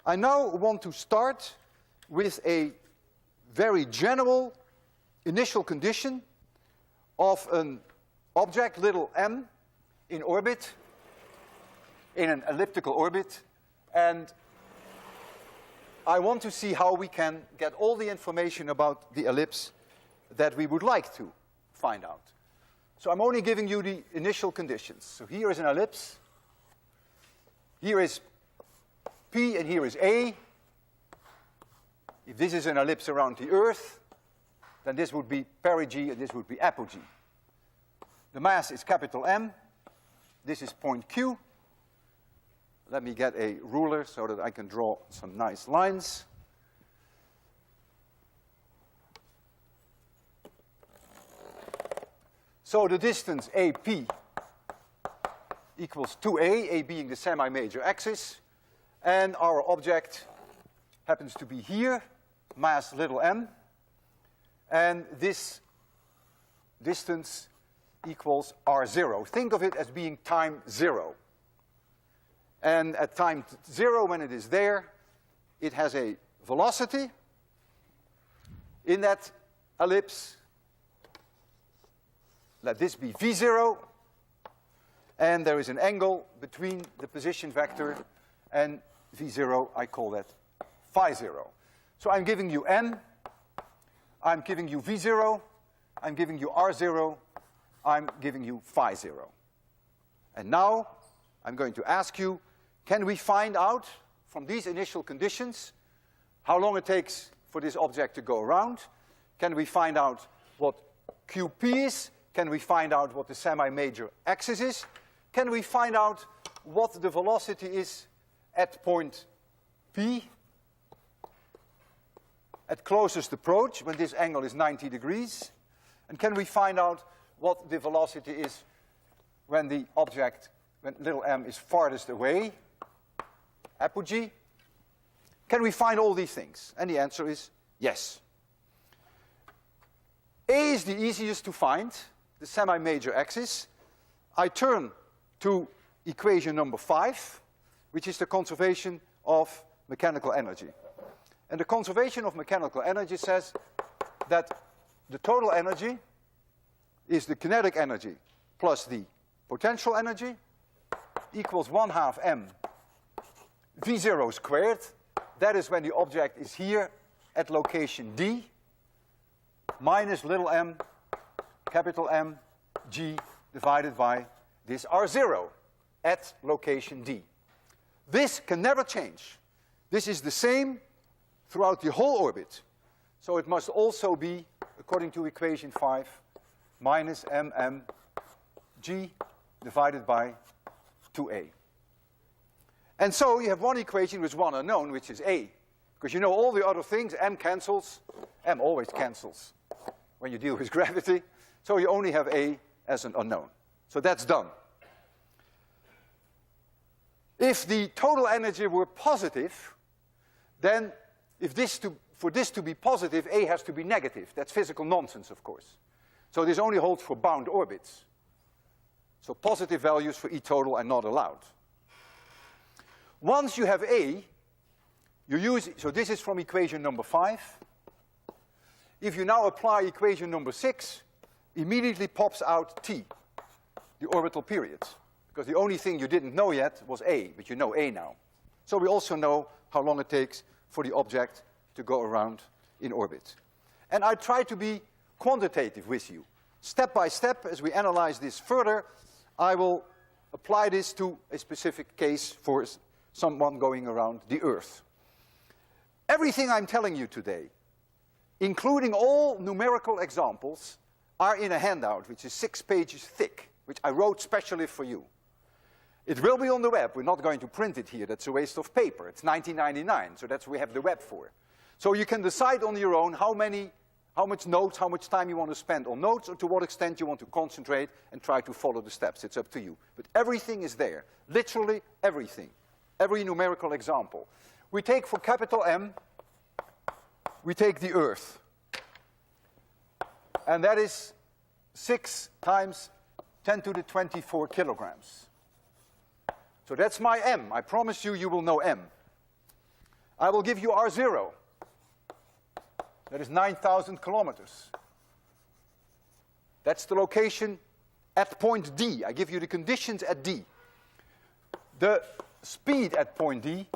I now want to start with a very general initial condition of an object, little m, in orbit, in an elliptical orbit, and I want to see how we can get all the information about the ellipse that we would like to find out. So I'm only giving you the initial conditions. So here is an ellipse. Here is P and here is A. If this is an ellipse around the Earth, then this would be perigee and this would be apogee. The mass is capital M. This is point Q. Let me get a ruler so that I can draw some nice lines. So the distance AP equals 2a, a being the semi-major axis, and our object happens to be here, mass little m, and this distance equals r0. Think of it as being time 0. And at time 0, when it is there, it has a velocity in that ellipse. Let this be v0, and there is an angle between the position vector and v0. I call that phi 0. So I'm giving you n, I'm giving you v0, I'm giving you r0, I'm giving you phi 0. And now I'm going to ask you, can we find out from these initial conditions how long it takes for this object to go around? Can we find out what QP is? Can we find out what the semi-major axis is? Can we find out what the velocity is at point P at closest approach when this angle is 90 degrees? And can we find out what the velocity is when the object, when little m is farthest away, apogee? Can we find all these things? And the answer is yes. A is the easiest to find, the semi-major axis. I turn to equation number 5, which is the conservation of mechanical energy. And the conservation of mechanical energy says that the total energy is the kinetic energy plus the potential energy equals 1/2 m v0 squared. That is when the object is here at location D, minus little m, capital M, G, divided by this R0 at location D. This can never change. This is the same throughout the whole orbit. So it must also be, according to equation 5, minus mm G divided by 2a. And so you have one equation with one unknown, which is a. Because you know all the other things, m cancels. M always cancels when you deal with gravity. So you only have a as an unknown. So that's done. If the total energy were positive, then for this to be positive, a has to be negative. That's physical nonsense, of course. So this only holds for bound orbits. So positive values for E total are not allowed. Once you have A, you use, so this is from equation number 5. If you now apply equation number 6, immediately pops out T, the orbital periods. Because the only thing you didn't know yet was A, but you know A now. So we also know how long it takes for the object to go around in orbit. And I try to be quantitative with you. Step by step, as we analyze this further, I will apply this to a specific case for someone going around the Earth. Everything I'm telling you today, including all numerical examples, are in a handout which is 6 pages thick, which I wrote specially for you. It will be on the web. We're not going to print it here. That's a waste of paper. It's $19.99, so that's what we have the web for. So you can decide on your own how much notes, how much time you want to spend on notes, or to what extent you want to concentrate and try to follow the steps. It's up to you. But everything is there. Literally everything. Every numerical example. We take for capital M, we take the Earth. And that is 6 times 10 to the 24 kilograms. So that's my M. I promise you, you will know M. I will give you R0. That is 9,000 kilometers. That's the location at point D. I give you the conditions at D. The speed at point D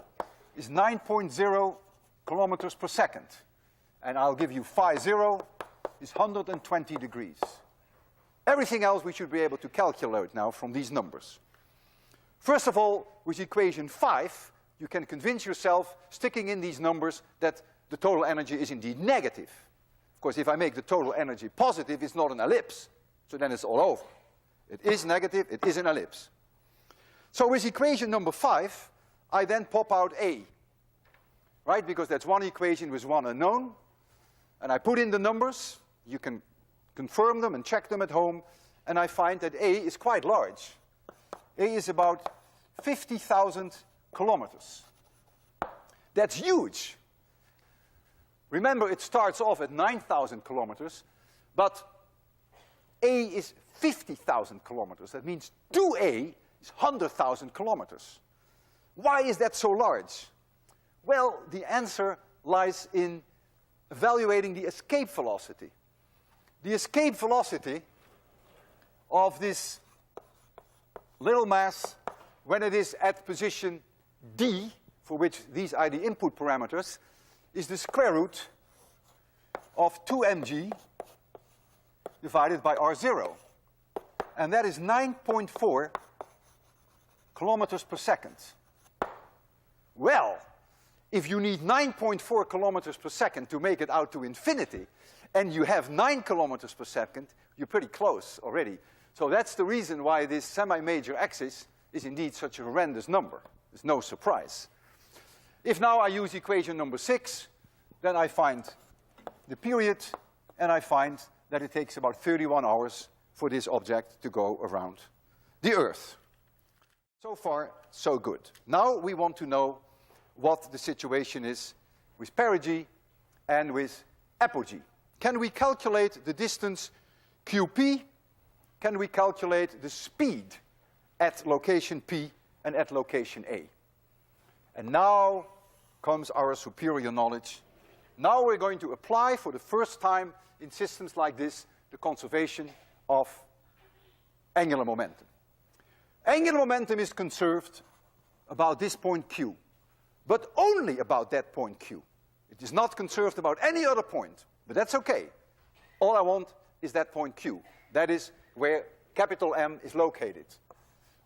is 9.0 kilometers per second. And I'll give you phi 0 is 120 degrees. Everything else we should be able to calculate now from these numbers. First of all, with equation 5, you can convince yourself, sticking in these numbers, that the total energy is indeed negative. Of course, if I make the total energy positive, it's not an ellipse. So then it's all over. It is negative, it is an ellipse. So with equation number 5, I then pop out A. Right? Because that's one equation with one unknown. And I put in the numbers. You can confirm them and check them at home. And I find that A is quite large. A is about 50,000 kilometers. That's huge. Remember, it starts off at 9,000 kilometers, but A is 50,000 kilometers. That means 2A is 100,000 kilometers. Why is that so large? Well, the answer lies in evaluating the escape velocity. The escape velocity of this little mass, when it is at position D, for which these are the input parameters, is the square root of 2mg divided by R0. And that is 9.4 kilometers per second. Well, if you need 9.4 kilometers per second to make it out to infinity, and you have 9 kilometers per second, you're pretty close already. So that's the reason why this semi-major axis is indeed such a horrendous number. There's no surprise. If now I use equation number 6, then I find the period, and I find that it takes about 31 hours for this object to go around the Earth. So far, so good. Now we want to know what the situation is with perigee and with apogee. Can we calculate the distance QP? Can we calculate the speed at location P and at location A? And now comes our superior knowledge. Now we're going to apply for the first time in systems like this the conservation of angular momentum. Angular momentum is conserved about this point Q, but only about that point Q. It is not conserved about any other point, but that's okay. All I want is that point Q. That is where capital M is located.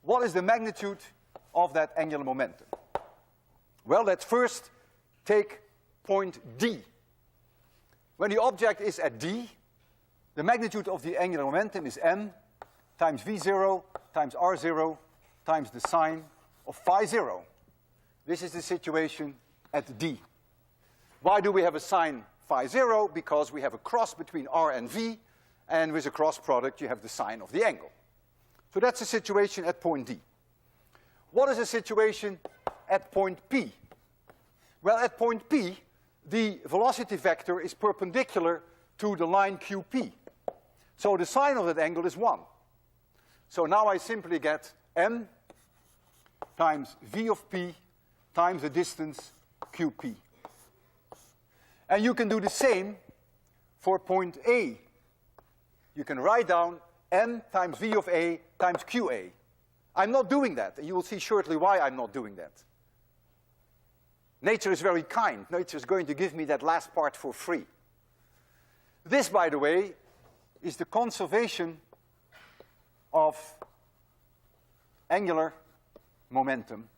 What is the magnitude of that angular momentum? Well, let's first take point D. When the object is at D, the magnitude of the angular momentum is m times v0 times r0 times the sine of phi 0. This is the situation at D. Why do we have a sine phi 0? Because we have a cross between r and v, and with a cross product you have the sine of the angle. So that's the situation at point D. What is the situation at point P? Well, at point P, the velocity vector is perpendicular to the line QP. So the sine of that angle is 1. So now I simply get m times v of p times the distance QP. And you can do the same for point A. You can write down m times v of A times QA. I'm not doing that, and you will see shortly why I'm not doing that. Nature is very kind. Nature is going to give me that last part for free. This, by the way, is the conservation of angular momentum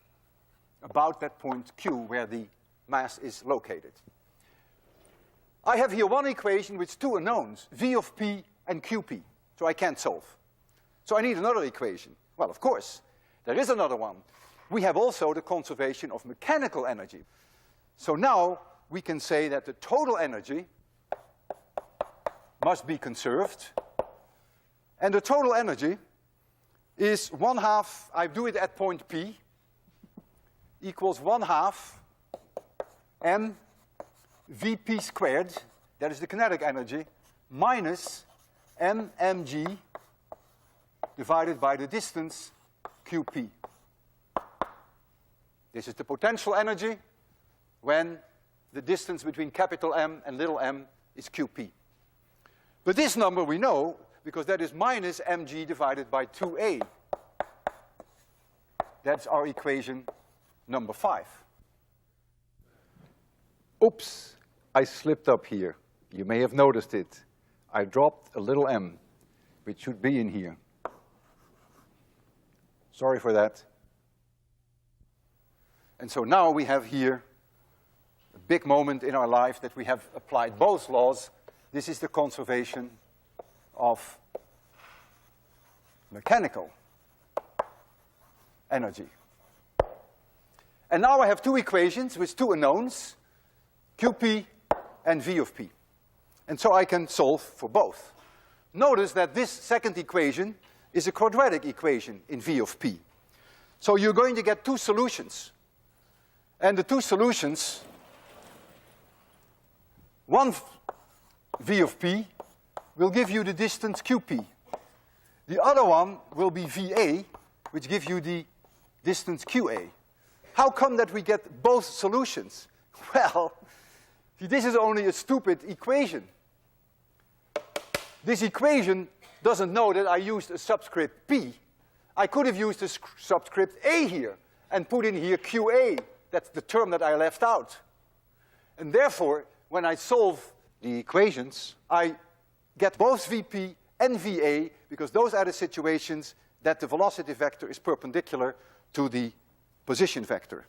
about that point Q where the mass is located. I have here one equation with two unknowns, v of p and qp, so I can't solve. So I need another equation. Well, of course, there is another one. We have also the conservation of mechanical energy. So now we can say that the total energy must be conserved. And the total energy is 1/2, I do it at point P, equals 1/2 m Vp squared, that is the kinetic energy, minus mmg divided by the distance Qp. This is the potential energy, when the distance between capital M and little m is qp. But this number we know because that is minus mg divided by 2a. That's our equation number 5. Oops, I slipped up here. You may have noticed it. I dropped a little m, which should be in here. Sorry for that. And so now we have here a big moment in our life that we have applied both laws. This is the conservation of mechanical energy. And now I have two equations with two unknowns, qp and v of p. And so I can solve for both. Notice that this second equation is a quadratic equation in v of p. So you're going to get two solutions. And the two solutions, one v of p will give you the distance qp. The other one will be va, which gives you the distance qa. How come that we get both solutions? Well, this is only a stupid equation. This equation doesn't know that I used a subscript p. I could have used a subscript a here and put in here qa. That's the term that I left out. And therefore, when I solve the equations, I get both vp and va because those are the situations that the velocity vector is perpendicular to the position vector.